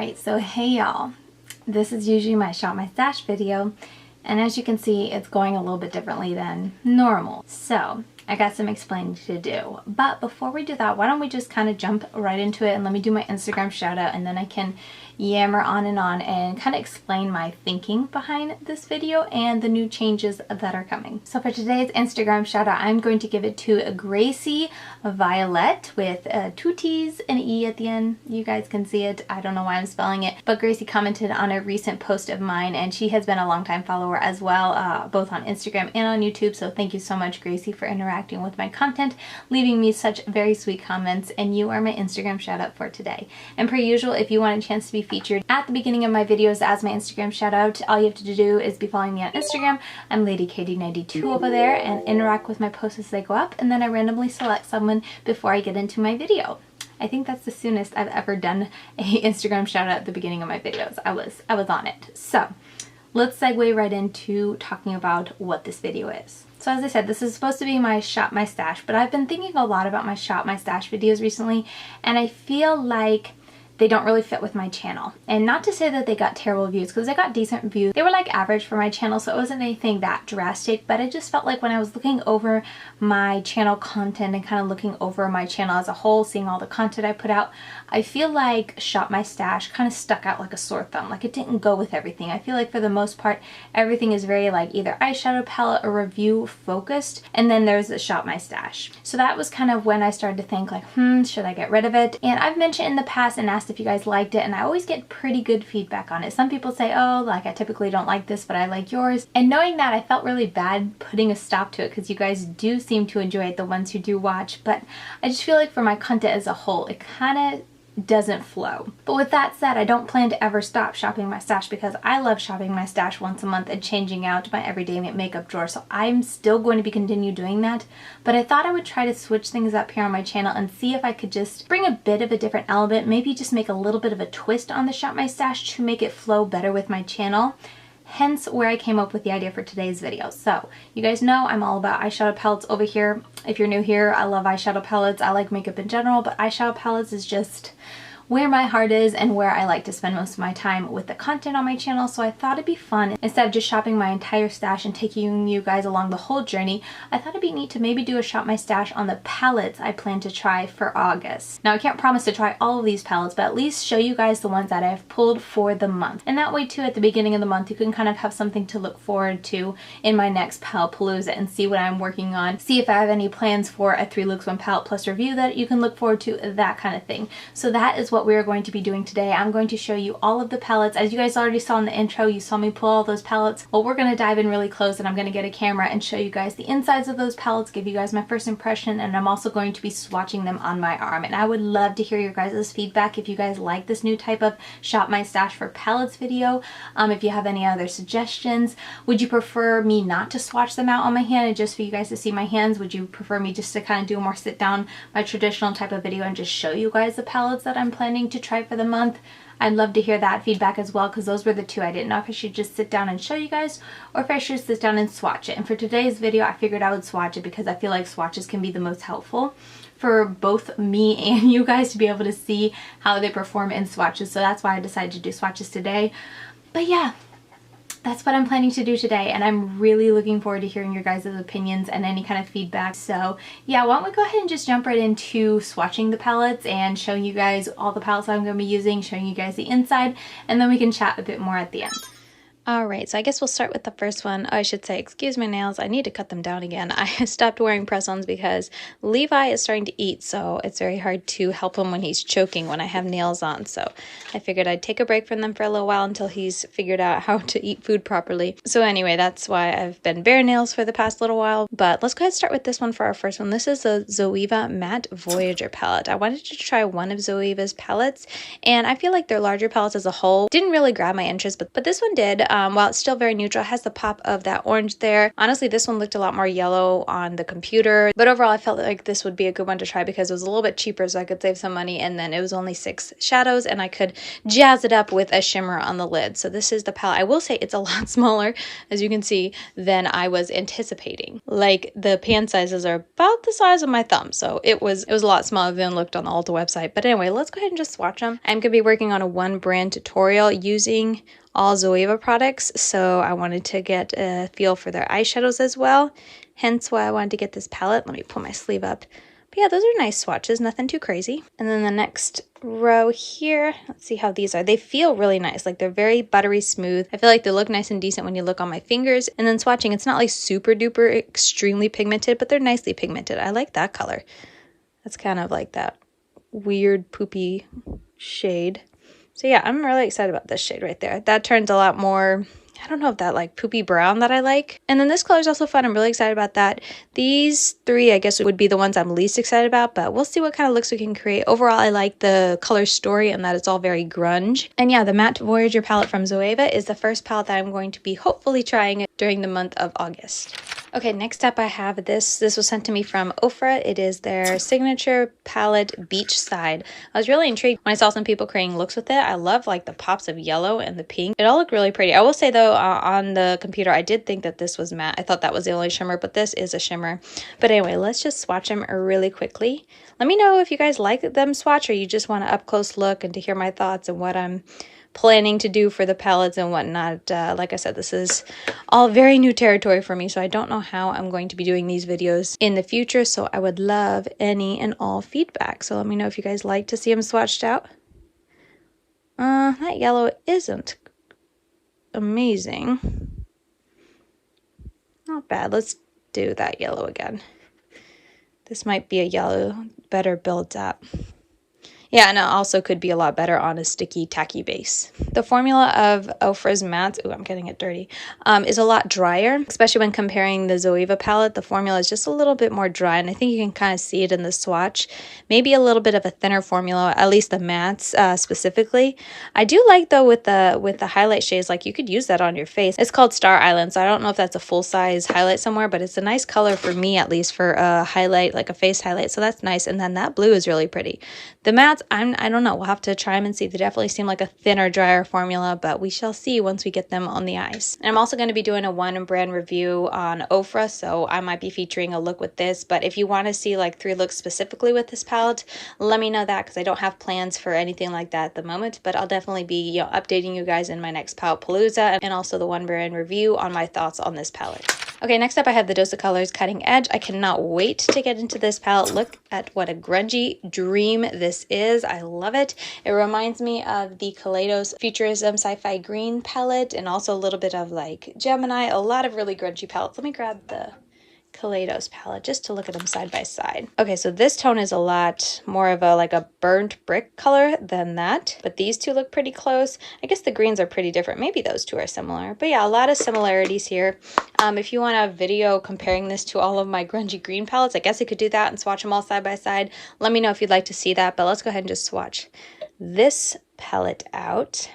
Alright, so hey y'all, this is usually my Shop My Stash video, and as you can see it's going a little bit differently than normal. So I got some explaining to do, but before we do that, why don't we just kind of jump right into it and let me do my Instagram shout out, and then I can yammer on and kind of explain my thinking behind this video and the new changes that are coming. So for today's Instagram shout out, I'm going to give it to Gracie Violet with two T's and an E at the end. You guys can see it. I don't know why I'm spelling it, but Gracie commented on a recent post of mine, and she has been a longtime follower as well, both on Instagram and on YouTube. So thank you so much, Gracie, for interacting with my content, leaving me such very sweet comments, and you are my Instagram shout out for today. And per usual, if you want a chance to be featured at the beginning of my videos as my Instagram shout out, all you have to do is be following me on Instagram. I'm LadyKatie92 over there, and interact with my posts as they go up, and then I randomly select someone before I get into my video. I think that's the soonest I've ever done a Instagram shout out at the beginning of my videos. I was on it. So let's segue right into talking about what this video is. So as I said, this is supposed to be my Shop My Stash, but I've been thinking a lot about my Shop My Stash videos recently, and I feel like they don't really fit with my channel. And not to say that they got terrible views, because they got decent views. They were like average for my channel, so it wasn't anything that drastic, but I just felt like when I was looking over my channel content and kind of looking over my channel as a whole, seeing all the content I put out, I feel like Shop My Stash kind of stuck out like a sore thumb. Like it didn't go with everything. I feel like for the most part, everything is very like either eyeshadow palette or review focused, and then there's the Shop My Stash. So that was kind of when I started to think like, should I get rid of it? And I've mentioned in the past and asked if you guys liked it, and I always get pretty good feedback on it. Some people say, oh, like I typically don't like this, but I like yours. And knowing that, I felt really bad putting a stop to it, because you guys do seem to enjoy it, the ones who do watch, but I just feel like for my content as a whole, it kind of doesn't flow. But with that said, I don't plan to ever stop shopping my stash, because I love shopping my stash once a month and changing out my everyday makeup drawer. So I'm still going to be continue doing that, but I thought I would try to switch things up here on my channel and see if I could just bring a bit of a different element, maybe just make a little bit of a twist on the Shop My Stash to make it flow better with my channel. Hence where I came up with the idea for today's video. So you guys know I'm all about eyeshadow palettes over here. If you're new here, I love eyeshadow palettes. I like makeup in general, but eyeshadow palettes is just where my heart is and where I like to spend most of my time with the content on my channel. So I thought it'd be fun, instead of just shopping my entire stash and taking you guys along the whole journey, I thought it'd be neat to maybe do a Shop My Stash on the palettes I plan to try for August. Now I can't promise to try all of these palettes, but at least show you guys the ones that I've pulled for the month. And that way too, at the beginning of the month, you can kind of have something to look forward to in my next palette palooza and see what I'm working on. See if I have any plans for a 3 looks 1 palette plus review that you can look forward to, that kind of thing. So that is what we're going to be doing today. I'm going to show you all of the palettes. As you guys already saw in the intro, you saw me pull all those palettes. Well, we're going to dive in really close, and I'm going to get a camera and show you guys the insides of those palettes, give you guys my first impression, and I'm also going to be swatching them on my arm. And I would love to hear your guys' feedback if you guys like this new type of Shop My Stash for palettes video. If you have any other suggestions, would you prefer me not to swatch them out on my hand and just for you guys to see my hands? Would you prefer me just to kind of do a more sit down, my traditional type of video and just show you guys the palettes that I'm planning to try for the month? I'd love to hear that feedback as well, because those were the two I didn't know if I should just sit down and show you guys or if I should sit down and swatch it. And for today's video, I figured I would swatch it because I feel like swatches can be the most helpful for both me and you guys to be able to see how they perform in swatches. So that's why I decided to do swatches today. But yeah, that's what I'm planning to do today, and I'm really looking forward to hearing your guys' opinions and any kind of feedback. So yeah, why don't we go ahead and just jump right into swatching the palettes and showing you guys all the palettes I'm going to be using, showing you guys the inside, and then we can chat a bit more at the end. Alright, so I guess we'll start with the first one. Oh, I should say, excuse my nails, I need to cut them down again. I stopped wearing press-ons because Levi is starting to eat, so it's very hard to help him when he's choking when I have nails on. So I figured I'd take a break from them for a little while until he's figured out how to eat food properly. So anyway, that's why I've been bare nails for the past little while. But let's go ahead and start with this one for our first one. This is a Zoeva Matte Voyager palette. I wanted to try one of Zoeva's palettes, and I feel like their larger palettes as a whole didn't really grab my interest, but this one did. while it's still very neutral, it has the pop of that orange there. Honestly, this one looked a lot more yellow on the computer, but overall I felt like this would be a good one to try because it was a little bit cheaper, so I could save some money, and then it was only 6 shadows and I could jazz it up with a shimmer on the lid. So this is the palette. I will say it's a lot smaller, as you can see, than I was anticipating. Like, the pan sizes are about the size of my thumb, so it was a lot smaller than it looked on the Ulta website. But anyway, let's go ahead and just swatch them. I'm going to be working on a one brand tutorial using all Zoeva products, so I wanted to get a feel for their eyeshadows as well, hence why I wanted to get this palette. Let me pull my sleeve up. But yeah, those are nice swatches, nothing too crazy. And then the next row here, let's see how these are. They feel really nice, like they're very buttery smooth. I feel like they look nice and decent when you look on my fingers. And then swatching, it's not like super duper extremely pigmented, but they're nicely pigmented. I like that color. That's kind of like that weird poopy shade. So yeah, I'm really excited about this shade right there. That turns a lot more, I don't know if that like poopy brown that I like. And then this color is also fun. I'm really excited about that. These three, I guess, would be the ones I'm least excited about, but we'll see what kind of looks we can create. Overall, I like the color story and that it's all very grunge. And yeah, the Matte Voyager palette from Zoeva is the first palette that I'm going to be hopefully trying during the month of August. Okay, next up I have this. This was sent to me from OFRA. It is their signature palette, Beachside. I was really intrigued when I saw some people creating looks with it. I love like the pops of yellow and the pink. It all looked really pretty. I will say though, on the computer, I did think that this was matte. I thought that was the only shimmer, but this is a shimmer. But anyway, let's just swatch them really quickly. Let me know if you guys like them swatch or you just want an up close look and to hear my thoughts and what I'm planning to do for the palettes and whatnot. Like I said, this is all very new territory for me, so I don't know how I'm going to be doing these videos in the future, so I would love any and all feedback. So let me know if you guys like to see them swatched out. That yellow isn't amazing. Not bad. Let's do that yellow again. This might be a yellow better built up. Yeah, and it also could be a lot better on a sticky, tacky base. The formula of OFRA's mattes, ooh, I'm getting it dirty, is a lot drier, especially when comparing the Zoeva palette. The formula is just a little bit more dry, and I think you can kind of see it in the swatch. Maybe a little bit of a thinner formula, at least the mattes specifically. I do like, though, with the highlight shades, like you could use that on your face. It's called Star Island, so I don't know if that's a full-size highlight somewhere, but it's a nice color for me, at least, for a highlight, like a face highlight, so that's nice. And then that blue is really pretty. The mattes, I don't know. We'll have to try them and see. They definitely seem like a thinner, drier formula, but we shall see once we get them on the eyes. And I'm also going to be doing a one brand review on OFRA, so I might be featuring a look with this. But if you want to see like 3 looks specifically with this palette, let me know that because I don't have plans for anything like that at the moment. But I'll definitely be updating you guys in my next palette palooza and also the one brand review on my thoughts on this palette. Okay, next up I have the Dose of Colors Cutting Edge. I cannot wait to get into this palette. Look at what a grungy dream this is. I love it. It reminds me of the Kaleidos Futurism Sci-Fi Green palette and also a little bit of like Gemini, a lot of really grungy palettes. Let me grab the Kaleidos palette just to look at them side by side. Okay, so this tone is a lot more of a like a burnt brick color than that, but these two look pretty close. I guess the greens are pretty different. Maybe those two are similar, but yeah, a lot of similarities here. If you want a video comparing this to all of my grungy green palettes, I guess I could do that and swatch them all side by side. Let me know if you'd like to see that, but let's go ahead and just swatch this palette out.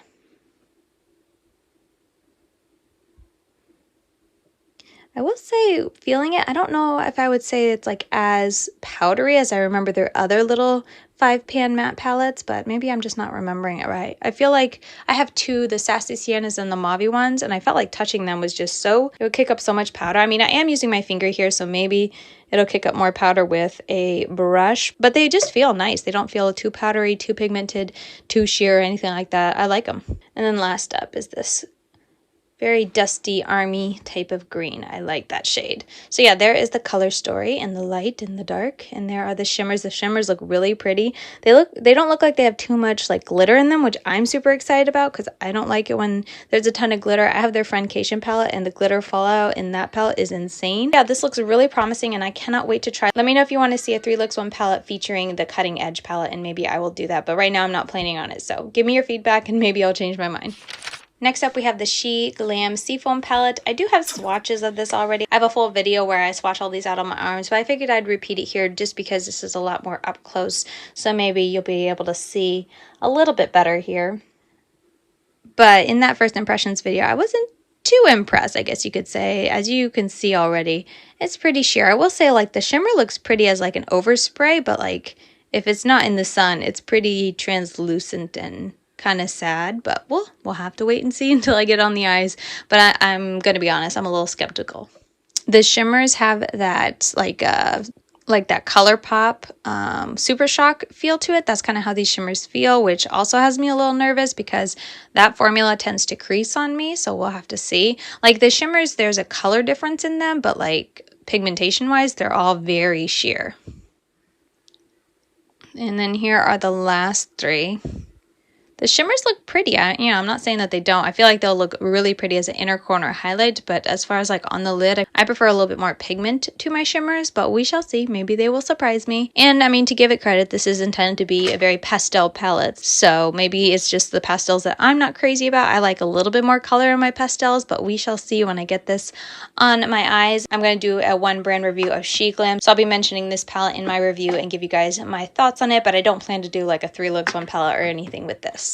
I will say, feeling it, I don't know if I would say it's like as powdery as I remember their other little 5-pan matte palettes, but maybe I'm just not remembering it right. I feel like I have 2, the Sassy Siennas and the Mauve ones, and I felt like touching them was just so, it would kick up so much powder. I mean, I am using my finger here, so maybe it'll kick up more powder with a brush, but they just feel nice. They don't feel too powdery, too pigmented, too sheer, or anything like that. I like them. And then last up is this very dusty army type of green. I like that shade. So yeah, there is the color story in the light and the dark, and there are the shimmers. The shimmers look really pretty. They don't look like they have too much like glitter in them, which I'm super excited about because I don't like it when there's a ton of glitter. I have their Friendcation palette and the glitter fallout in that palette is insane. Yeah, this looks really promising and I cannot wait to try. Let me know if you want to see a 3 looks 1 palette featuring the Cutting Edge palette, and maybe I will do that, but right now I'm not planning on it. So give me your feedback and maybe I'll change my mind. Next up, we have the SheGlam Seafoam palette. I do have swatches of this already. I have a full video where I swatch all these out on my arms, but I figured I'd repeat it here just because this is a lot more up close. So maybe you'll be able to see a little bit better here. But in that first impressions video, I wasn't too impressed, I guess you could say. As you can see already, it's pretty sheer. I will say, like, the shimmer looks pretty as like an overspray, but like if it's not in the sun, it's pretty translucent and kind of sad. But we'll have to wait and see until I get on the eyes. But I'm gonna be honest, I'm a little skeptical. The shimmers have that like that color pop super shock feel to it. That's kind of how these shimmers feel, which also has me a little nervous because that formula tends to crease on me, so we'll have to see. Like the shimmers, there's a color difference in them, but like pigmentation wise, they're all very sheer. And then here are the last three. The shimmers look pretty. I'm not saying that they don't. I feel like they'll look really pretty as an inner corner highlight, but as far as like on the lid, I prefer a little bit more pigment to my shimmers, but we shall see. Maybe they will surprise me. And I mean, to give it credit, this is intended to be a very pastel palette, so maybe it's just the pastels that I'm not crazy about. I like a little bit more color in my pastels, but we shall see when I get this on my eyes. I'm going to do a one brand review of SheGlam, so I'll be mentioning this palette in my review and give you guys my thoughts on it, but I don't plan to do like a 3 looks 1 palette or anything with this.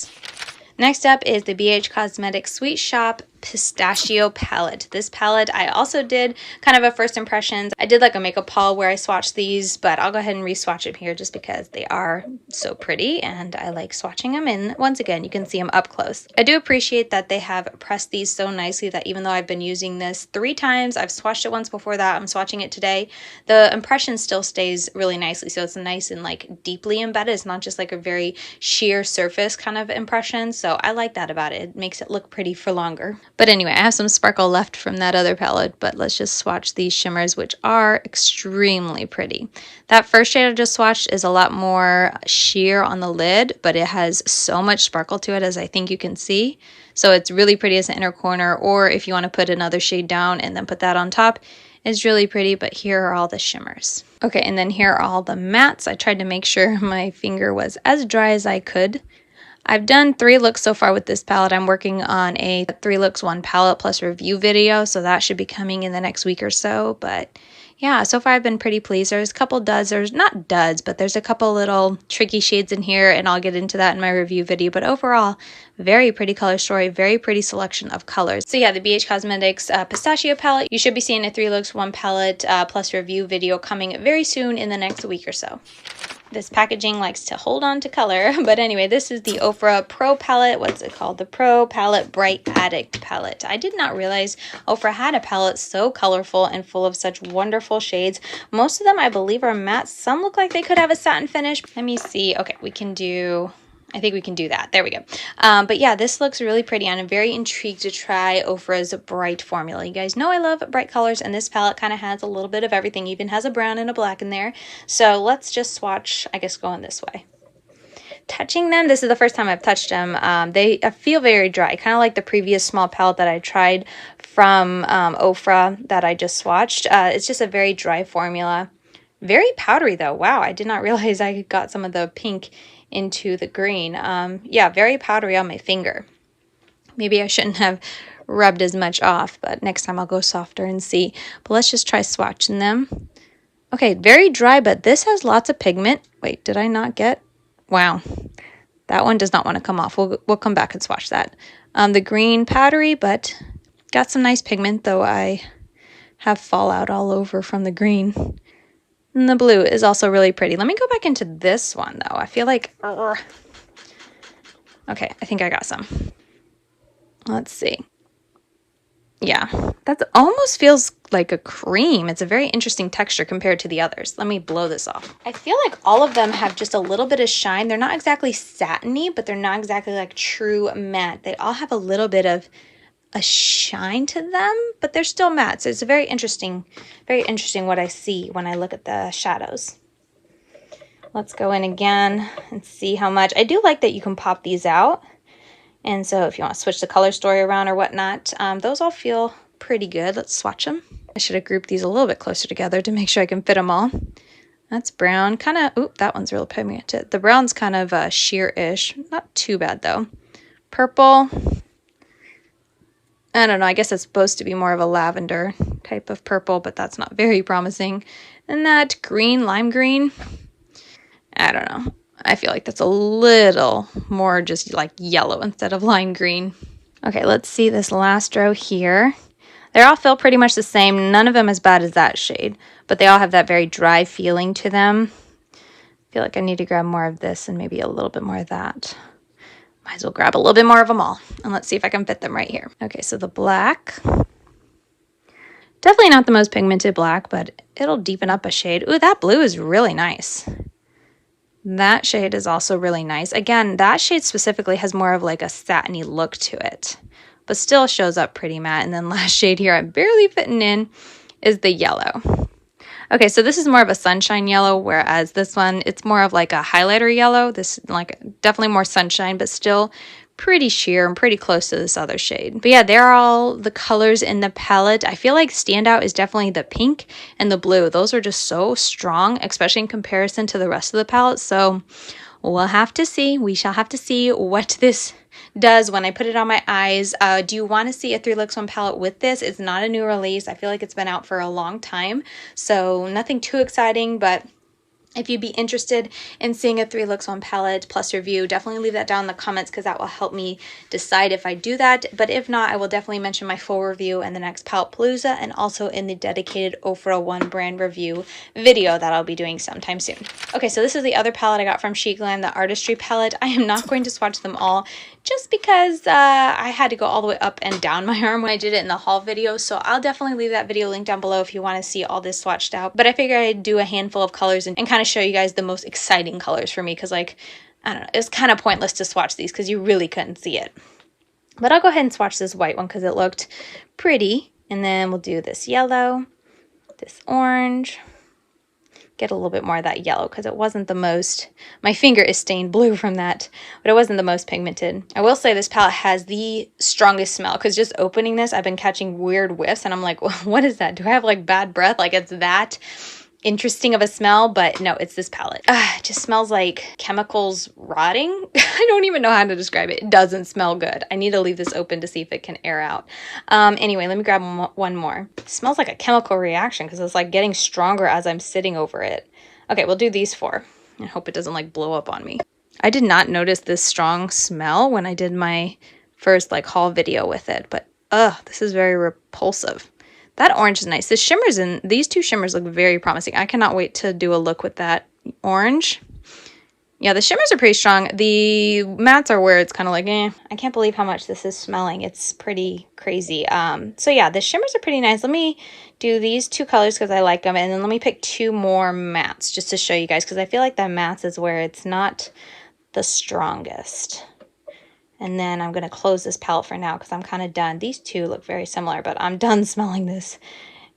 Next up is the BH Cosmetics Sweet Shop Pistachio palette. This palette I also did kind of a first impressions. I did like a makeup haul where I swatched these, but I'll go ahead and re-swatch them here just because they are so pretty and I like swatching them. And once again, you can see them up close. I do appreciate that they have pressed these so nicely that even though I've been using this 3 times, I've swatched it once before that, I'm swatching it today, the impression still stays really nicely. So it's nice and like deeply embedded. It's not just like a very sheer surface kind of impression. So I like that about it. It makes it look pretty for longer. But anyway, I have some sparkle left from that other palette, but let's just swatch these shimmers, which are extremely pretty. That first shade I just swatched is a lot more sheer on the lid, but it has so much sparkle to it, as I think you can see. So it's really pretty as an inner corner, or if you want to put another shade down and then put that on top, it's really pretty. But here are all the shimmers. Okay, and then here are all the mattes. I tried to make sure my finger was as dry as I could. I've done 3 looks so far with this palette. I'm working on a 3 looks 1 palette plus review video, so that should be coming in the next week or so. But yeah, so far I've been pretty pleased. There's a couple duds, there's not duds, but there's a couple little tricky shades in here, and I'll get into that in my review video. But overall, very pretty color story, very pretty selection of colors. So yeah, the BH Cosmetics Pistachio palette, you should be seeing a 3 looks 1 palette plus review video coming very soon in the next week or so. This packaging likes to hold on to color, but anyway, this is the OFRA Pro palette. What's it called? The Pro Palette Bright Addict palette. I did not realize OFRA had a palette so colorful and full of such wonderful shades. Most of them, I believe, are matte. Some look like they could have a satin finish. Let me see. Okay, we can do... I think we can do that. There we go. But yeah, this looks really pretty, and I'm very intrigued to try OFRA's bright formula. You guys know I love bright colors, and this palette kind of has a little bit of everything, even has a brown and a black in there. So let's just swatch, I guess, going this way. Touching them, this is the first time I've touched them. I feel very dry, kind of like the previous small palette that I tried from OFRA that I just swatched. It's just a very dry formula. Very powdery though. Wow, I did not realize I got some of the pink into the green. Yeah, very powdery on my finger. Maybe I shouldn't have rubbed as much off, but next time I'll go softer and see. But let's just try swatching them. Okay, very dry, but this has lots of pigment. Wait, did I not get? Wow, that one does not want to come off. We'll come back and swatch that. The green powdery, but got some nice pigment, though I have fallout all over from the green. And the blue is also really pretty. Let me go back into this one, though. I feel like... Okay, I think I got some. Let's see. Yeah, that almost feels like a cream. It's a very interesting texture compared to the others. Let me blow this off. I feel like all of them have just a little bit of shine. They're not exactly satiny, but they're not exactly like true matte. They all have a little bit of a shine to them, but they're still matte. So it's very interesting what I see when I look at the shadows. Let's go in again and see how much. I do like that you can pop these out. And so if you want to switch the color story around or whatnot, those all feel pretty good. Let's swatch them. I should have grouped these a little bit closer together to make sure I can fit them all. That's brown, kind of, oop, that one's real pigmented. The brown's kind of sheer-ish, not too bad though. Purple. I don't know, I guess it's supposed to be more of a lavender type of purple, but that's not very promising. And that green, lime green, I don't know. I feel like that's a little more just like yellow instead of lime green. Okay, let's see this last row here. They all feel pretty much the same. None of them as bad as that shade, but they all have that very dry feeling to them. I feel like I need to grab more of this and maybe a little bit more of that. Might as well grab a little bit more of them all. And let's see if I can fit them right here. Okay, so the black. Definitely not the most pigmented black, but it'll deepen up a shade. Ooh, that blue is really nice. That shade is also really nice. Again, that shade specifically has more of like a satiny look to it, but still shows up pretty matte. And then last shade here I'm barely fitting in is the yellow. Okay, so this is more of a sunshine yellow, whereas this one, it's more of like a highlighter yellow. This is like definitely more sunshine, but still pretty sheer and pretty close to this other shade. But yeah, they're all the colors in the palette. I feel like standout is definitely the pink and the blue. Those are just so strong, especially in comparison to the rest of the palette. So we'll have to see. We shall have to see what this does when I put it on my eyes. Do you want to see a 3 Looks 1 palette with this? It's not a new release. I feel like it's been out for a long time, so nothing too exciting, but if you'd be interested in seeing a 3 Looks 1 palette plus review, definitely leave that down in the comments because that will help me decide if I do that. But if not, I will definitely mention my full review in the next Palette Palooza and also in the dedicated OFRA 1 brand review video that I'll be doing sometime soon. Okay, so this is the other palette I got from SheGlam, the Artistry palette. I am not going to swatch them all just because I had to go all the way up and down my arm when I did it in the haul video. So I'll definitely leave that video linked down below if you want to see all this swatched out. But I figured I'd do a handful of colors and kind of show you guys the most exciting colors for me because, like, I don't know, it's kind of pointless to swatch these because you really couldn't see it. But I'll go ahead and swatch this white one because it looked pretty. And then we'll do this yellow, this orange. Get a little bit more of that yellow because it wasn't the most, my finger is stained blue from that, but it wasn't the most pigmented. I will say this palette has the strongest smell because just opening this, I've been catching weird whiffs and I'm like, well, what is that? Do I have like bad breath? Like it's that interesting of a smell, but no, it's this palette. It just smells like chemicals rotting. I don't even know how to describe it. It doesn't smell good. I need to leave this open to see if it can air out. Anyway, let me grab one more. It smells like a chemical reaction because it's like getting stronger as I'm sitting over it. Okay, we'll do these 4 and hope it doesn't like blow up on me. I did not notice this strong smell when I did my first like haul video with it, but this is very repulsive. That orange is nice. The shimmers in these 2 shimmers look very promising. I cannot wait to do a look with that orange. Yeah, the shimmers are pretty strong. The mattes are where it's kind of like, I can't believe how much this is smelling. It's pretty crazy. So yeah, the shimmers are pretty nice. Let me do these 2 colors because I like them. And then let me pick 2 more mattes just to show you guys because I feel like the mattes is where it's not the strongest. And then I'm going to close this palette for now because I'm kind of done. These 2 look very similar, but I'm done smelling this.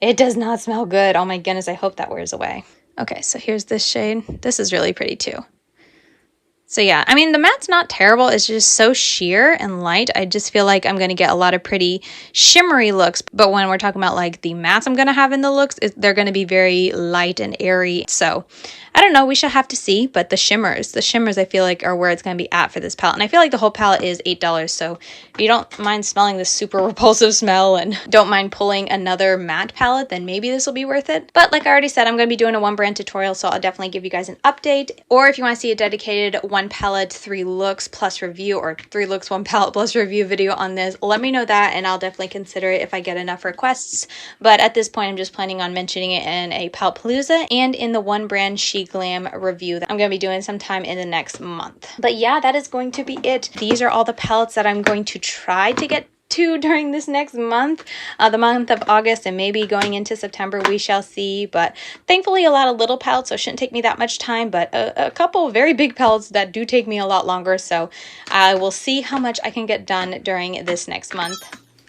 It does not smell good. Oh my goodness, I hope that wears away. Okay, so here's this shade. This is really pretty too. So yeah, I mean, the matte's not terrible. It's just so sheer and light. I just feel like I'm going to get a lot of pretty shimmery looks. But when we're talking about like the mattes I'm going to have in the looks, they're going to be very light and airy. So I don't know. We shall have to see. But the shimmers I feel like are where it's going to be at for this palette. And I feel like the whole palette is $8. So if you don't mind smelling this super repulsive smell and don't mind pulling another matte palette, then maybe this will be worth it. But like I already said, I'm going to be doing a 1 brand tutorial. So I'll definitely give you guys an update. Or if you want to see a dedicated 1 palette 3 looks plus review or 3 looks 1 palette plus review video on this, let me know that and I'll definitely consider it if I get enough requests. But at this point I'm just planning on mentioning it in a Palette Palooza and in the 1 brand SheGlam review that I'm going to be doing sometime in the next month. But yeah, that is going to be it. These are all the palettes that I'm going to try to get to during this next month, the month of August, and maybe going into September, we shall see. But thankfully a lot of little palettes, so it shouldn't take me that much time, but a couple very big palettes that do take me a lot longer, so I will see how much I can get done during this next month.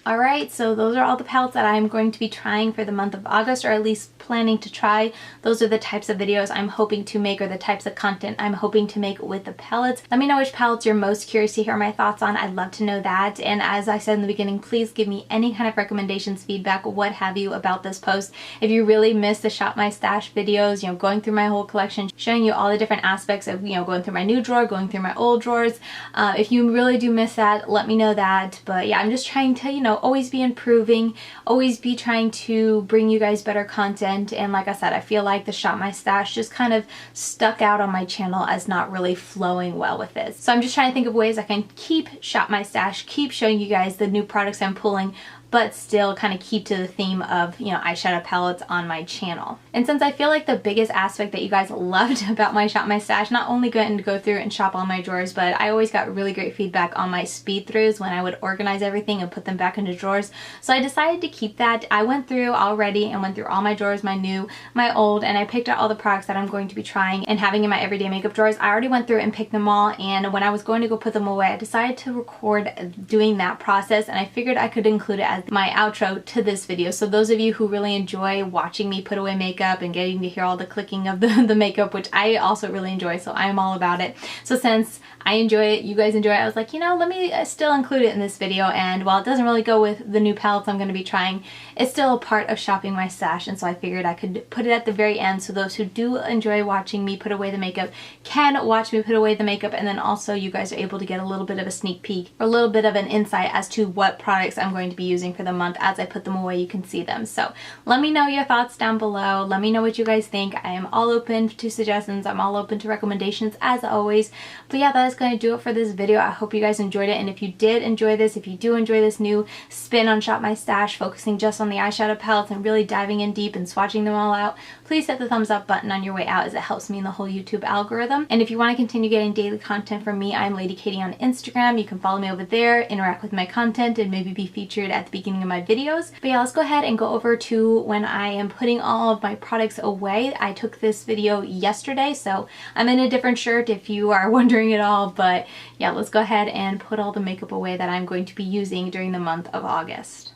Alright, so those are all the palettes that I'm going to be trying for the month of August, or at least planning to try. Those are the types of videos I'm hoping to make, or the types of content I'm hoping to make with the palettes. Let me know which palettes you're most curious to hear my thoughts on. I'd love to know that. And as I said in the beginning, please give me any kind of recommendations, feedback, what have you about this post. If you really missed the Shop My Stash videos, you know, going through my whole collection, showing you all the different aspects of, you know, going through my new drawer, going through my old drawers. If you really do miss that, let me know that. But yeah, I'm just trying to, you know, always be improving, always be trying to bring you guys better content. And like I said, I feel like the Shop My Stash just kind of stuck out on my channel as not really flowing well with this. So I'm just trying to think of ways I can keep Shop My Stash, keep showing you guys the new products I'm pulling, but still kind of keep to the theme of, you know, eyeshadow palettes on my channel. And since I feel like the biggest aspect that you guys loved about my Shop My Stash, not only getting to go through and shop all my drawers, but I always got really great feedback on my speed throughs when I would organize everything and put them back into drawers. So I decided to keep that. I went through already and went through all my drawers, my new, my old, and I picked out all the products that I'm going to be trying and having in my everyday makeup drawers. I already went through and picked them all, and when I was going to go put them away, I decided to record doing that process, and I figured I could include it as my outro to this video. So those of you who really enjoy watching me put away makeup and getting to hear all the clicking of the makeup, which I also really enjoy, so I'm all about it. So since I enjoy it, you guys enjoy it, I was like, you know, let me still include it in this video. And while it doesn't really go with the new palettes I'm going to be trying, it's still a part of shopping my stash, and so I figured I could put it at the very end so those who do enjoy watching me put away the makeup can watch me put away the makeup, and then also you guys are able to get a little bit of a sneak peek or a little bit of an insight as to what products I'm going to be using for the month. As I put them away, you can see them. So let me know your thoughts down below. Let me know what you guys think. I am all open to suggestions. I'm all open to recommendations as always. But yeah, that is going to do it for this video. I hope you guys enjoyed it, and if you did enjoy this, if you do enjoy this new spin on Shop My Stash, focusing just on the eyeshadow palettes and really diving in deep and swatching them all out, please hit the thumbs up button on your way out, as it helps me in the whole YouTube algorithm. And if you want to continue getting daily content from me, I'm Lady Katie on Instagram. You can follow me over there, interact with my content, and maybe be featured at the beginning of my videos. But yeah, let's go ahead and go over to when I am putting all of my products away. I took this video yesterday, so I'm in a different shirt if you are wondering at all. But yeah, let's go ahead and put all the makeup away that I'm going to be using during the month of August.